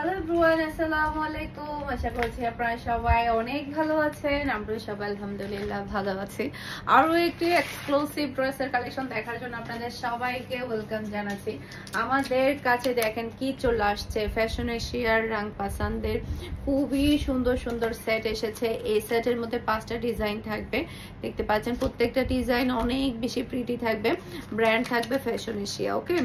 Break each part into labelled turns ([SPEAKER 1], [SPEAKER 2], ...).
[SPEAKER 1] Hello everyone, আসসালামু আলাইকুম। আশা করছি আপনারা সবাই অনেক ভালো আছেন। আমরা সবাই আলহামদুলিল্লাহ ভালো আছি। আরো একটি এক্সক্লুসিভ ড্রেসের কালেকশন দেখার জন্য আপনাদের সবাইকে ওয়েলকাম জানাচ্ছি। আমাদের কাছে দেখেন কি চলে আসছে, ফ্যাশন এশিয়ার রং পছন্দের খুবই সুন্দর সুন্দর সেট এসেছে। এই সেটের মধ্যে 5টা ডিজাইন থাকবে, দেখতে পাচ্ছেন প্রত্যেকটা ডিজাইন অনেক বেশি প্রিটি থাকবে। ব্র্যান্ড থাকবে ফ্যাশন এশিয়া। ওকে,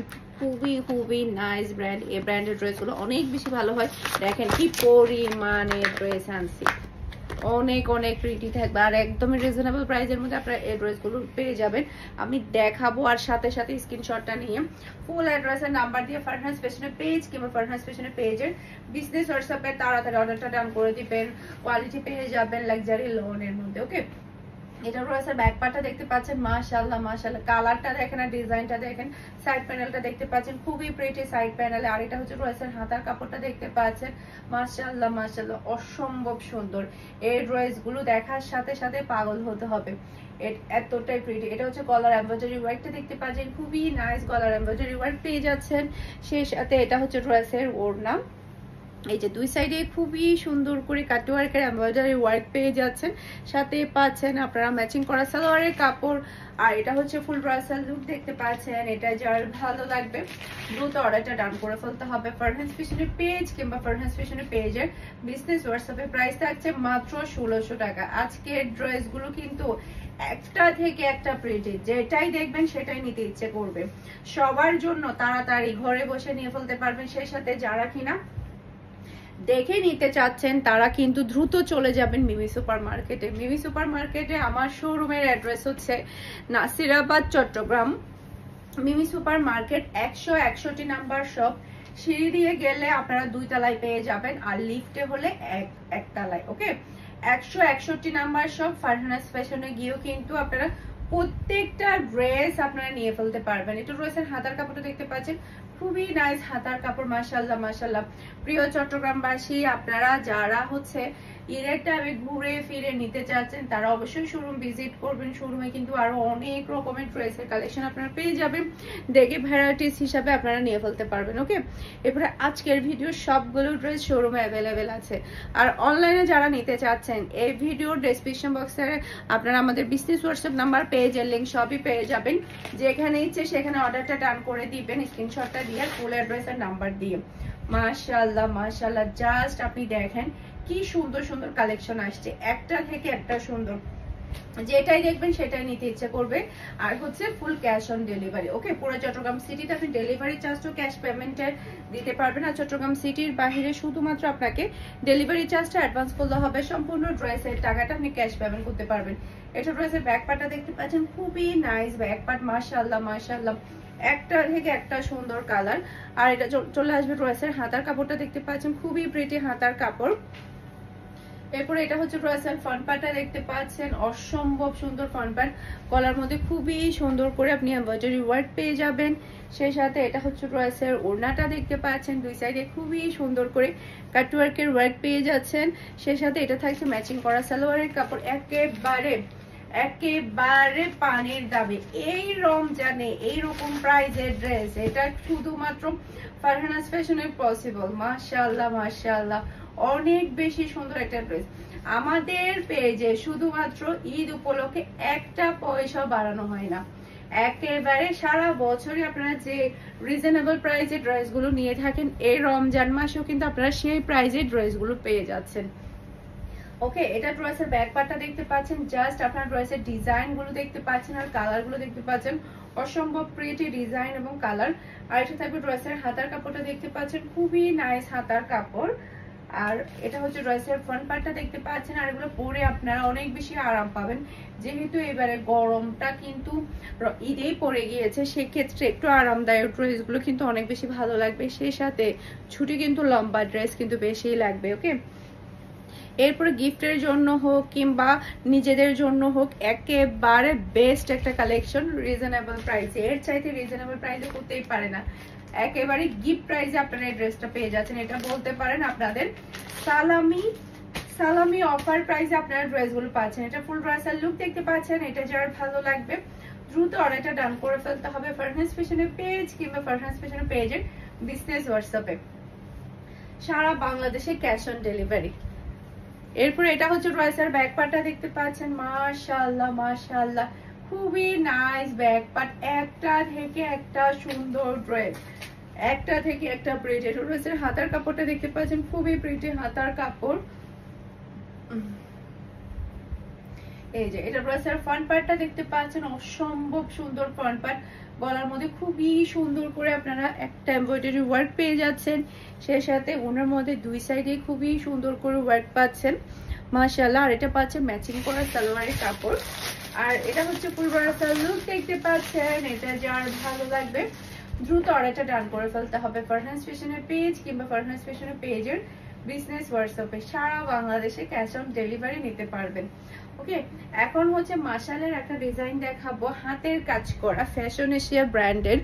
[SPEAKER 1] খুবই নাইস ব্র্যান্ড। এই ব্র্যান্ডের ড্রেসগুলো অনেক বেশি ভালো হয়। দেখেন কি পরিমাণে ড্রেস আনছি, অনেক অনেক প্রিটি থাকবে আর একদমই রিজনেবল প্রাইসের মধ্যে আপনারা এই ড্রেসগুলো পেয়ে যাবেন। আমি দেখাবো আর সাথে সাথে স্ক্রিনশটটা নিয়ে ফুল অ্যাড্রেসের নাম্বার দিয়ে ফারহানাস ফ্যাশনের পেজ কিংবা ফারহানাস ফ্যাশনের পেজের বিজনেস হোয়াটসঅ্যাপে তাড়াতাড়ি অর্ডারটা ডান করে দিবেন। কোয়ালিটি পেয়ে যাবেন লাক্সারি লোনের মধ্যে। ওকে, এটা রয়েছে ব্যাক পার্টটা দেখতে পাচ্ছেন, মাশাআল্লাহ মাশাআল্লাহ। কালারটা দেখেন আর ডিজাইনটা দেখেন, সাইড প্যানেলটা দেখতে পাচ্ছেন খুবই প্রিটি সাইড প্যানেলে। আর এটা হচ্ছে রয়েছে হাতার কাপড়টা দেখতে পাচ্ছেন, মাশাআল্লাহ মাশাআল্লাহ অসম্ভব সুন্দর। এই ড্রেসগুলো দেখার সাথে সাথে পাগল হতে হবে, এতটাই প্রিটি। এটা হচ্ছে গলার এমব্রয়ডারি ওয়ার্কটা দেখতে পাচ্ছেন, খুবই নাইস গলার এমব্রয়ডারি ওয়ার্ক পেয়ে যাচ্ছেন। সেই সাথে এটা হচ্ছে ড্রেসের ওড়না, এই যে দুই সাইডে খুবই সুন্দর করে কাটওয়ার্কের এমব্রয়ডারি ওয়ার্ক পেয়ে যাচ্ছেন। সাথে পাচ্ছেন আপনারা ম্যাচিং করা সালোয়ারের কাপড়। আর এটা হচ্ছে ফুল ব্রাসাল লুক দেখতে পাচ্ছেন। এটা যার ভালো লাগবে দ্রুত অর্ডারটা ডান করে ফেলতে হবে ফারহানাস ফ্যাশনের পেজ কিংবা ফারহানাস ফ্যাশনের পেজের বিজনেস হোয়াটসঅ্যাপে। প্রাইস থাকছে মাত্র 1600 টাকা। আজকের ড্রেসগুলো কিন্তু একটা থেকে একটা প্রিটি, যেটাই দেখবেন সেটাই নিতে ইচ্ছে করবে। সবার জন্য তাড়াতাড়ি ঘরে বসে নিয়ে ফেলতে পারবেন। সেই সাথে যারা কিনা দেখে নিতে চাচ্ছেন তারা কিন্তু দ্রুত চলে যাবেন মিমি সুপার মার্কেটে। মিমি সুপার মার্কেটে আমার শোরুমের অ্যাড্রেস হচ্ছে নাসিরাবাদ, চট্টগ্রাম। মিমি সুপার মার্কেট 161 নাম্বার শপ। সিঁড়ি দিয়ে গেলে আপনারা 2 তলায় পেয়ে যাবেন আর লিফটে হলে এক তলায়। ওকে, 161 নাম্বার শপ ফারহানাস ফ্যাশনে গিয়েও কিন্তু আপনারা প্রত্যেকটা ড্রেস আপনারা নিয়ে ফেলতে পারবেন। এটা রয়েছে হাতার কাপড়টা দেখতে পাচ্ছেন, খুবই নাইস হাতার কাপড়, মাশাআল্লাহ মাশাআল্লাহ। প্রিয় চট্টগ্রামবাসী, আপনারা যারা হচ্ছে ঈদের টাইমে ঘুরে ফিরে নিতে চাচ্ছেন তারা অবশ্যই শোরুম ভিজিট করবেন। শোরুমে কিন্তু আরো অনেক রকমের ড্রেসের কালেকশন আপনারা পেয়ে যাবেন, দেখে ভ্যারাইটিস হিসাবে আপনারা নিয়ে ফেলতে পারবেন। ওকে, এরপরে আজকের ভিডিও সবগুলো ড্রেস শোরুমে অ্যাভেলেবেল আছে। আর অনলাইনে যারা নিতে চাচ্ছেন এই ভিডিওর ডেসক্রিপশন বক্সে আপনারা আমাদের বিজনেস হোয়াটসঅ্যাপ নাম্বার, পেজের লিঙ্ক সবই পেয়ে যাবেন। যেখানে ইচ্ছে সেখানে অর্ডারটা ডান করে দিবেন স্ক্রিনশটটা দিয়ে ফুল অ্যাড্রেসের নাম্বার দিয়ে। মাশাআল্লাহ মাশাআল্লাহ, জাস্ট আপনি দেখেন কি সুন্দর সুন্দর কালেকশন আসছে, একটা থেকে একটা সুন্দর। যেটাই দেখবেন সেটাই নিতে ইচ্ছে করবে। আর হচ্ছে ফুল ক্যাশ অন ডেলিভারি। ওকে, পুরো চট্টগ্রাম সিটিতে আপনি ডেলিভারি চার্জও ক্যাশ পেমেন্টে দিতে পারবেন। আর চট্টগ্রাম সিটির বাইরে শুধুমাত্র আপনাকে ডেলিভারি চার্জটা অ্যাডভান্স করতে হবে, সম্পূর্ণ ড্রেসের টাকাটা আপনি ক্যাশ পেমেন্ট করতে পারবেন। এটা ড্রেসের ব্যাক পার্টটা দেখতে পাচ্ছেন, খুবই নাইস ব্যাক পার্ট, মাশাআল্লাহ মাশাআল্লাহ একটা থেকে একটা সুন্দর কালার। আর এটা চলে আসবে ড্রেসের হাতার কাপড়টা দেখতে পাচ্ছেন, খুবই প্রিটি হাতার কাপড়। এরপরে এটা হচ্ছে ড্রেসের ফ্রন্ট পার্টটা দেখতে পাচ্ছেন, অসম্ভব সুন্দর ফ্রন্ট পার্ট। গলার মধ্যে খুবই সুন্দর করে আপনি এমব্রয়ডারি ওয়ার্ক পেয়ে যাবেন। সেই সাথে এটা হচ্ছে ড্রেসের ওড়নাটা দেখতে পাচ্ছেন, দুই সাইডে খুবই সুন্দর করে কাটওয়ার্কের ওয়ার্ক পেয়ে যাচ্ছেন। সেই সাথে এটা থাকছে ম্যাচিং করা সালোয়ারের কাপড়, একেবারে পানির দামে। এই রমজানে এইরকম প্রাইজের ড্রেস এটা শুধুমাত্র ফারহানাস ফ্যাশনে পসিবল। মাশাআল্লাহ মাশাআল্লাহ, অনেক বেশি সুন্দর একটা ড্রেস। আমাদের পেজে শুধুমাত্র ঈদ উপলক্ষে একটা পয়সা বাড়ানো হয় না, একেবারে সারা বছরই আপনারা যে রিজনেবল প্রাইসে ড্রেসগুলো নিয়ে থাকেন এই রমজান মাসেও কিন্তু আপনারা সেই প্রাইসে ড্রেসগুলো পেয়ে যাচ্ছেন। ওকে, এটা ড্রেসের ব্যাক পার্টটা দেখতে পাচ্ছেন, জাস্ট আপনার ড্রেসের ডিজাইন গুলো দেখতে পাচ্ছেন আর কালার গুলো দেখতে পাচ্ছেন, অসম্ভব প্রিটি ডিজাইন এবং কালার। আর এটা থাকবে ড্রেসের হাতার কাপড়টা দেখতে পাচ্ছেন, খুবই নাইস হাতার কাপড়। আর এটা হচ্ছে ড্রেসের ফ্রন্ট পার্টটা দেখতে পাচ্ছেন। আর এগুলো পরে আপনারা অনেক বেশি আরাম পাবেন, যেহেতু এবারে গরমটা কিন্তু ঈদেই পড়ে গিয়েছে, সেক্ষেত্রে একটু আরামদায়ক ড্রেসগুলো কিন্তু অনেক বেশি ভালো লাগবে। সেই সাথে ছুটি কিন্তু লম্বা ড্রেস কিন্তু বেশিই লাগবে। ওকে, এরপরে গিফটের জন্য হোক কিংবা নিজেদের জন্য হোক একেবারে বেস্ট একটা কালেকশন, রিজনেবল প্রাইসে। এর চাইতে রিজনেবল প্রাইসে করতেই পারে না, একেবারে গিফট প্রাইসে আপনারা এই ড্রেসটা পেয়ে যাচ্ছেন। এটা বলতে পারেন আপনাদের সালামি অফার প্রাইসে আপনারা ড্রেসগুলো পাচ্ছেন। এটা ফুল ব্রাসাল লুক দেখতে পাচ্ছেন। এটা যারা ভালো লাগবে দ্রুত অর্ডারটা ডান করে ফেলতে হবে ফারহানাস ফ্যাশনের পেজ কিংবা ফারহানাস ফ্যাশনের পেজের বিজনেস হোয়াটসঅ্যাপে। সারা বাংলাদেশে ক্যাশ অন ডেলিভারি। এরপর এটা হচ্ছে ড্রেসের ব্যাক পার্টটা দেখতে পাচ্ছেন, মাশাআল্লাহ মাশাআল্লাহ খুবই নাইস ব্যাক পার্ট, একটা থেকে একটা সুন্দর ড্রেস, একটা থেকে একটা প্রিটি। ড্রেসের হাতার কাপড়টা দেখতে পাচ্ছেন, খুবই প্রিটি হাতার কাপড়। এই যে এটা ড্রেসের ফ্রন্ট পার্টটা দেখতে পাচ্ছেন, অসম্ভব সুন্দর ফ্রন্ট পার্ট, গলার মধ্যে খুবই সুন্দর করে আপনারা একটা এমব্রয়ডারি ওয়ার্ক পেয়ে যাচ্ছেন, সেই সাথে ওনার মধ্যে দুই সাইডে খুবই সুন্দর করে ওয়ার্ক পাচ্ছেন মাশাআল্লাহ। আর এটা পাচ্ছেন ম্যাচিং করা সালোয়ারের কাপড়, আর এটা হচ্ছে ফুল ব্রাসাল লুক দেখতে পাচ্ছেন। এটা যার ভালো লাগবে দ্রুত অর্ডারটা ডান করে ফেলতে হবে ফারহানাস ফ্যাশনের পেজ কিংবা ফারহানাস ফ্যাশনের পেজের বিজনেস হোয়াটসঅ্যাপে। সারা বাংলাদেশে ক্যাশ অন ডেলিভারি নিতে পারবেন। ওকে, এখন হচ্ছে মাশালের একটা ডিজাইন দেখাবো, হাতের কাজ করা ফ্যাশন এশিয়া ব্র্যান্ডের।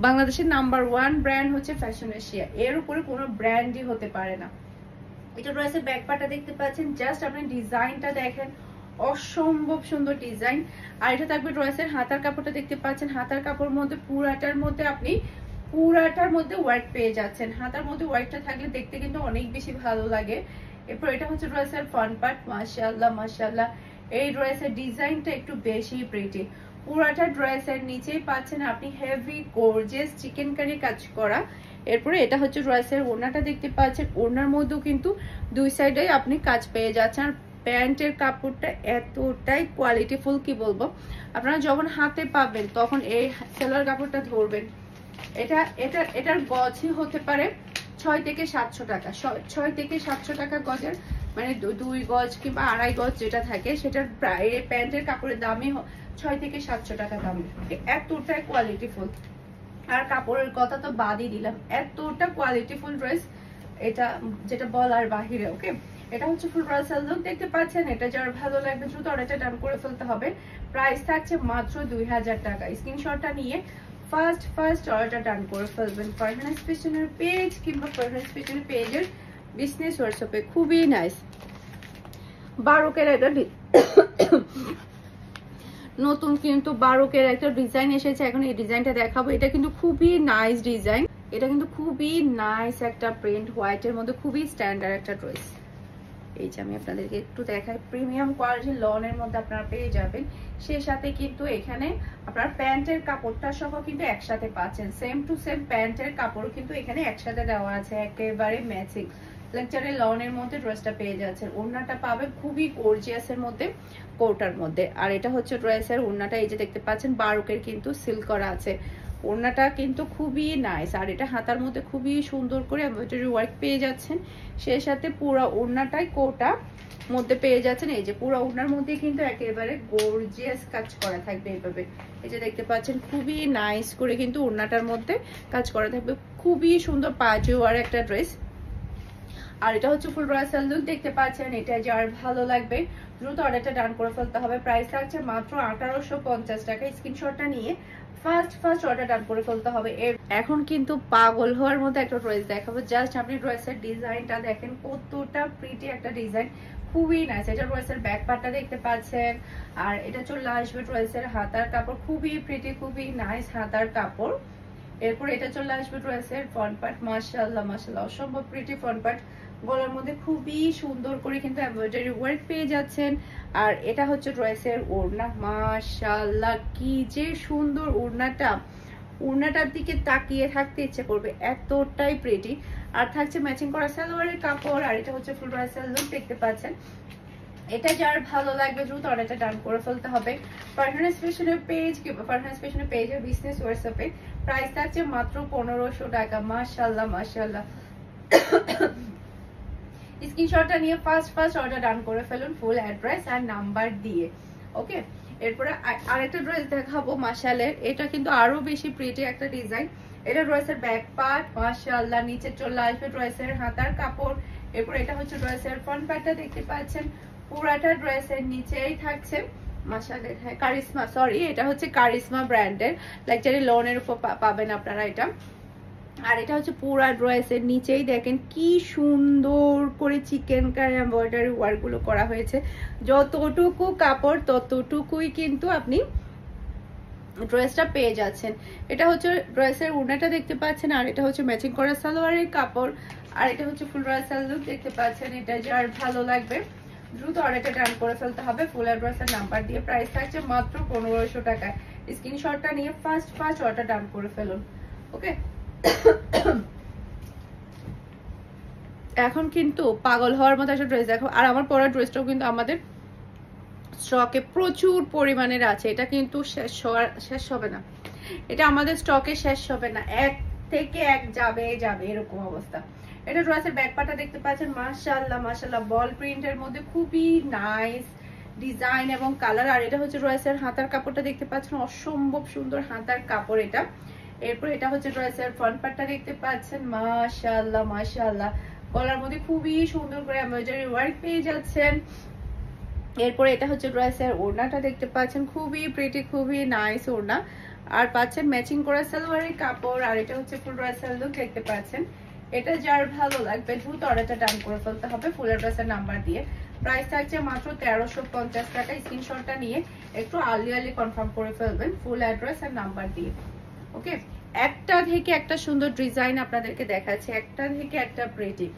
[SPEAKER 1] বাংলাদেশের নাম্বার 1 ব্র্যান্ড হচ্ছে ফ্যাশন এশিয়া, এর উপরে কোনো ব্র্যান্ডই হতে পারে না। এটা রয়েছে ব্যাক পার্টটা দেখতে পাচ্ছেন, জাস্ট আপনি ডিজাইনটা দেখেন, অসম্ভব সুন্দর ডিজাইন। আর এটা থাকবে ড্রেসের হাতার কাপড়টা দেখতে পাচ্ছেন, হাতার কাপড়ের মধ্যে পুরাটার মধ্যে আপনি পুরাটার মধ্যে ওয়ার্ক পেয়ে যাচ্ছেন। হাতার মধ্যে ওয়ার্কটা থাকলে দেখতে কিন্তু অনেক বেশি ভালো লাগে। এরপর এটা হচ্ছে ড্রেসের ফ্রন্ট পার্ট, মাশাআল্লাহ মাশাআল্লাহ এই ড্রেসের ডিজাইনটা একটু বেশি প্রিটি। পুরাটা ড্রেসের নিচেই পাচ্ছেন আপনি হেভি গর্জিয়াস চিকেন কারি কাজ করা। এরপরে এটা হচ্ছে ড্রেসের ওড়নাটা দেখতে পাচ্ছেন, ওড়নার মধ্যেও কিন্তু দুই সাইডে আপনি কাজ পেয়ে যাচ্ছেন। আর প্যান্টের কাপড়টা এতটাই কোয়ালিটিফুল, কি বলবো, আপনারা যখন হাতে পাবেন তখন এই সেলোয়ার কাপড়টা ধরবেন। এটার গজই হতে পারে 6 থেকে 700 টাকা, 6 থেকে 700 টাকা গজের, মানে 2 গজ কিংবা 2.5 গজ যেটা থাকে সেটার প্রায় প্যান্টের কাপড়ের দামই 6 থেকে 700 টাকা দাম। এতটাই কোয়ালিটিফুল, আর কাপড়ের কথা তো বাদই দিলাম, এতটা কোয়ালিটিফুল ড্রেস এটা যেটা বলার বাহিরে। ওকে, এটা হচ্ছে ফুল ব্রাসাল লুক দেখতে পাচ্ছেন। এটা যার ভালো লাগবে দ্রুত অর্ডারটা ডান করে ফেলতে হবে। প্রাইস থাকছে মাত্র 2000 টাকা। স্ক্রিনশটটা নিয়ে ফার্স্ট অর্ডারটা ডান করে ফেলবেন ফারহানাস ফ্যাশনের পেজ কিংবা ফারহানাস ফ্যাশনের পেজের বিজনেস হোয়াটসঅ্যাপে। খুবই নাইস 12 ক্যারেটের নতুন কিন্তু 12 ক্যারেটের একটা ডিজাইন এসেছে, এখন এই ডিজাইনটা দেখাবো। এটা কিন্তু খুবই নাইস ডিজাইন, এটা কিন্তু খুবই নাইস একটা প্রিন্ট, হোয়াইটের মধ্যে খুবই স্ট্যান্ডার্ড একটা ড্রেস। এই যে আমি আপনাদেরকে একটু দেখাই, প্রিমিয়াম কোয়ালিটির লনের মধ্যে আপনারা পেয়ে যাবেন। সেই সাথে কিন্তু এখানে আপনার প্যান্টের কাপড়টা সহ কিন্তু একসাথে পাচ্ছেন, সেম টু সেম প্যান্টের কাপড় কিন্তু এখানে একসাথে দেওয়া আছে, একেবারে ম্যাচিং লেকচারের লনের মধ্যে ড্রেসটা পেয়ে যাচ্ছেন। ওড়নাটা পাবে খুবই গর্জিয়াসের মধ্যে, কোটার মধ্যে। আর এটা হচ্ছে ড্রেসের ওড়নাটা, এই যে দেখতে পাচ্ছেন 12 কিন্তু সিল্ক করা আছে, ওড়নাটা কিন্তু খুবই নাইস। আর এটা হাতার মধ্যে খুবই সুন্দর করে এমব্রয়ডারি ওয়ার্ক পেয়ে যাচ্ছেন, সেই সাথে পুরো ওড়নাটাই কোটা মধ্যে পেয়ে যাচ্ছেন। এই যে পুরো ওড়নার মধ্যে কিন্তু একেবারে গর্জিয়াস কাজ করা থাকবে এইভাবে, এই যে দেখতে পাচ্ছেন খুবই নাইস করে কিন্তু ওড়নাটার মধ্যে কাজ করা থাকবে, খুবই সুন্দর পার্টি ওয়ার একটা ড্রেস। আর এটা হচ্ছে ফুল ব্রাসাল লুক দেখতে পাচ্ছেন। এটা যার ভালো লাগবে দ্রুত অর্ডারটা ডান করে ফেলতে হবে। প্রাইস থাকছে মাত্র 1850 টাকা। স্ক্রিনশটটা নিয়ে ফার্স্ট অর্ডার ডান করে ফেলতে হবে। এখন কিন্তু পাগল হওয়ার মতো একটা ড্রেস দেখাবো, জাস্ট আপনি ড্রেসের ডিজাইনটা দেখেন, কতটা প্রিটি একটা ডিজাইন, খুবই নাইস। এটা ড্রেসের ব্যাক পার্টটা দেখতে পাচ্ছেন, আর এটা চলে আসবে ড্রেসের হাতার কাপড়, খুবই প্রিটি খুবই নাইস হাতার কাপড়। এরপর এটা চলে আসবে ড্রেসের ফ্রন্ট পার্ট, মাশাআল্লাহ মাশাআল্লাহ অসম্ভব প্রিটি ফ্রন্ট পার্ট, গলার মধ্যে খুবই সুন্দর করে কিন্তু এমব্রয়ডারি ওয়ার্ক পেয়ে যাচ্ছেন। আর এটা হচ্ছে ড্রেসের ওড়না, মাশাআল্লাহ কি যে সুন্দর ওড়নাটা, ওড়নাটার দিকে তাকিয়ে থাকতে ইচ্ছে করবে, এতটাই প্রিটি। আর থাকছে ম্যাচিং করা সালোয়ারের কাপড়। আর এটা হচ্ছে ফুল ব্রাসাল লুক দেখতে পাচ্ছেন। এটা যার ভালো লাগবে দ্রুত অর্ডারটা ডান করে ফেলতে হবে ফারহানাস ফ্যাশনের পেজ কিংবা ফারহানাস ফ্যাশনের পেজের বিজনেস হোয়াটসঅ্যাপে। প্রাইস থাকছে মাত্র 1500 টাকা। মাশাআল্লাহ মাশাআল্লাহ স্ক্রিনশটটা নিয়ে ফার্স্ট অর্ডার ডান করে ফেলুন ফুল অ্যাড্রেস আর নাম্বার দিয়ে। ওকে, এরপরে আরেকটা ড্রেস দেখাবো মাশালের, এটা কিন্তু আরো বেশি প্রিটি একটা ডিজাইন। এটা ড্রেসের ব্যাক পার্ট, মাশাআল্লাহ নিচে চলে আসবে ড্রেসের হাতার কাপড়। এরপর এটা হচ্ছে ড্রেসের ফ্রন্ট পার্টটা দেখতে পাচ্ছেন, পুরাটা ড্রেসের নিচেই থাকছে মাশাআল্লাহ কারিশমা, সরি এটা হচ্ছে কারিশমা ব্র্যান্ডের, লাক্সারি লোনের উপর পাবেন আপনারা এটা। আর এটা হচ্ছে পুরা ড্রেসের নিচেই দেখেন কি সুন্দর করে চিকেন কারি এমব্রয়ডারি ওয়ার্ক গুলো করা হয়েছে, যতটুকু কাপড় ততটুকুই কিন্তু আপনি ড্রেসটা পেয়ে যাচ্ছেন। এটা হচ্ছে ড্রেসের ওড়নাটা দেখতে পাচ্ছেন, আর এটা হচ্ছে ম্যাচিং করা সালোয়ারের কাপড়। আর এটা হচ্ছে ফুল রয়্যাল লুক দেখতে পাচ্ছেন। এটা যার ভালো লাগবে দ্রুত অর্ডারটা ডান করে ফেলতে হবে ফুল অ্যাড্রেসের নাম্বার দিয়ে। প্রাইস থাকছে মাত্র 1500 টাকায়। স্ক্রিনশটটা নিয়ে ফার্স্ট অর্ডার ডান করে ফেলুন। ওকে, এখন কিন্তু পাগল হওয়ার মতো একটা ড্রেস দেখো। আর আমার পরা ড্রেসটাও কিন্তু আমাদের স্টকে প্রচুর পরিমাণের আছে। এটা কিন্তু শেষ হবে না, এটা আমাদের স্টকে শেষ হবে না, এক থেকে এক যাবে এরকম অবস্থা। এটা ড্রেসের ব্যাক পার্টটা দেখতে পাচ্ছেন, মাশাআল্লাহ মাশাআল্লাহ বল প্রিন্টের মধ্যে খুবই নাইস ডিজাইন এবং কালার। আর এটা হচ্ছে ড্রেসের হাতার কাপড়টা দেখতে পাচ্ছেন, অসম্ভব সুন্দর হাতার কাপড় এটা। এরপর এটা হচ্ছে ড্রেসের ফ্রন্ট পার্টটা দেখতে পাচ্ছেন, মাশাআল্লাহ মাশাআল্লাহ গলার মধ্যে খুবই সুন্দর করে এমব্রয়ডারি ওয়ার্ক পেয়ে যাচ্ছেন। এরপরে এটা হচ্ছে ড্রেসের ওড়নাটা দেখতে পাচ্ছেন, খুবই প্রিটি খুবই নাইস ওড়না। আর পাচ্ছেন ম্যাচিং করা সালোয়ারের কাপড়। আর এটা হচ্ছে ফুল ড্রেসের লুক দেখতে পাচ্ছেন। এটা যার ভালো লাগবে দ্রুত অর্ডারটা ডান করে ফেলতে হবে ফুল অ্যাড্রেসের নাম্বার দিয়ে। প্রাইস থাকছে মাত্র 1350 টাকা। স্ক্রিনশটটা নিয়ে একটু আর্লি কনফার্ম করে ফেলবেন ফুল অ্যাড্রেস আর নাম্বার দিয়ে। ওকে, একটা থেকে একটা সুন্দর ডিজাইন আপনাদেরকে দেখাচ্ছে, একটা থেকে একটা প্রিটি।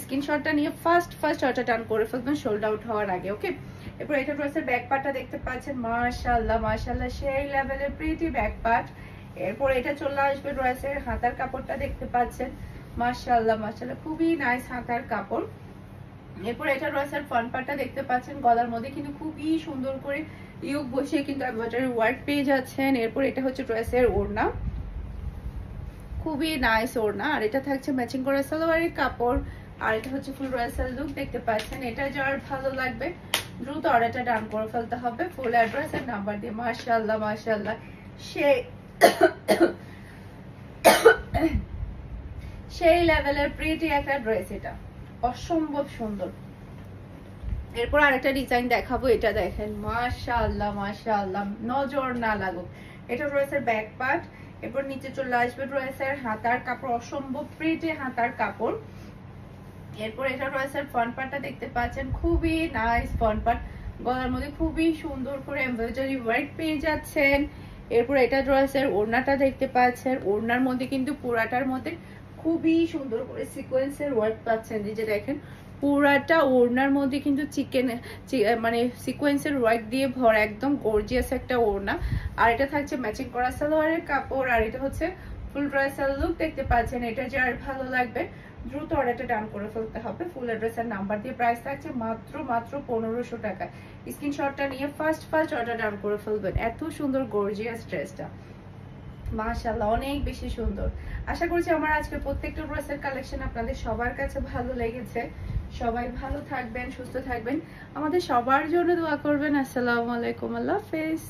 [SPEAKER 1] স্ক্রিনশটটা নিয়ে ফার্স্ট অর্ডার ডান করে ফেলবেন সোল্ড আউট হওয়ার আগে। ওকে, এরপর এটা ড্রেসের ব্যাক পার্টটা দেখতে পাচ্ছেন, মাশাআল্লাহ মাশাআল্লাহ সেই লেভেলের প্রিটি ব্যাক পার্ট। এরপর এটা চলে আসবে ড্রেসের হাতার কাপড়টা দেখতে পাচ্ছেন, মাশাআল্লাহ মাশাআল্লাহ খুবই নাইস হাতার কাপড়। এরপর এটা ড্রেসের ফ্রন্ট পার্টটা দেখতে পাচ্ছেন, গলার মধ্যে কিন্তু খুবই সুন্দর করে ইউক বসিয়ে কিন্তু এমব্রয়ডারি ওয়ার্ক পেয়ে যাচ্ছেন। এরপর এটা হচ্ছে ড্রেসের ওড়না, খুবই নাইস ওড়না। আর এটা থাকছে ম্যাচিং করা সালোয়ারের কাপড়। আর এটা হচ্ছে ফুল রয়্যাল লুক দেখতে পাচ্ছেন। এটা যার ভালো লাগবে দ্রুত অর্ডারটা ডান করে ফেলতে হবে ফুল অ্যাড্রেস এর নাম্বার দিয়ে। মাশাআল্লাহ মাশাআল্লাহ সেই লেভেলের প্রিটি একটা ড্রেস, এটা অসম্ভব সুন্দর। এরপর আরেকটা ডিজাইন দেখাবো, এটা দেখেন মাশাআল্লাহ মাশাআল্লাহ নজর না লাগুক। এটা ড্রেসের ব্যাক পার্ট। এরপর নিচে চলে আসবে ড্রেসের হাতার কাপড়, অসম্ভব প্রিটি হাতার কাপড়। এরপর এটা ড্রেসের ফ্রন্ট পার্টটা দেখতে পাচ্ছেন, খুবই নাইস ফ্রন্ট পার্ট, গলার মধ্যে খুবই সুন্দর করে এমব্রয়ডারি ওয়ার্ক পেয়ে যাচ্ছেন। এরপর এটা ড্রেসের ওড়নাটা দেখতে পাচ্ছেন, ওড়নার মধ্যে কিন্তু পুরাটার মধ্যে খুবই সুন্দর করে সিকোয়েন্সের ওয়ার্ক পাচ্ছেন। এই যে দেখেন পুরাটা ওড়নার মধ্যে কিন্তু মানে সিকোয়েন্সের ওয়ার্ক দিয়ে ভরা, একদম গর্জিয়াস একটা ওড়না। আর এটা থাকছে ম্যাচিং করা সালোয়ারের কাপড়। আর এটা হচ্ছে ফুল ড্রেসের লুক দেখতে পাচ্ছেন। এটা যার ভালো লাগবে দ্রুত অর্ডারটা ডান করে ফেলতে হবে ফুল অ্যাড্রেসের নাম্বার দিয়ে। প্রাইস থাকছে মাত্র 1500 টাকা। স্ক্রিনশটটা নিয়ে ফার্স্ট অর্ডার ডান করে ফেলবেন। এত সুন্দর গর্জিয়াস ড্রেসটা মাশাআল্লাহ অনেক বেশি সুন্দর। আশা করছি আমার আজকে প্রত্যেকটা ড্রেসের কালেকশন আপনাদের সবার কাছে ভালো লেগেছে। সবাই ভালো থাকবেন, সুস্থ থাকবেন, আমাদের সবার জন্য দোয়া করবেন। আসসালামু আলাইকুম, আল্লাহ হাফেজ।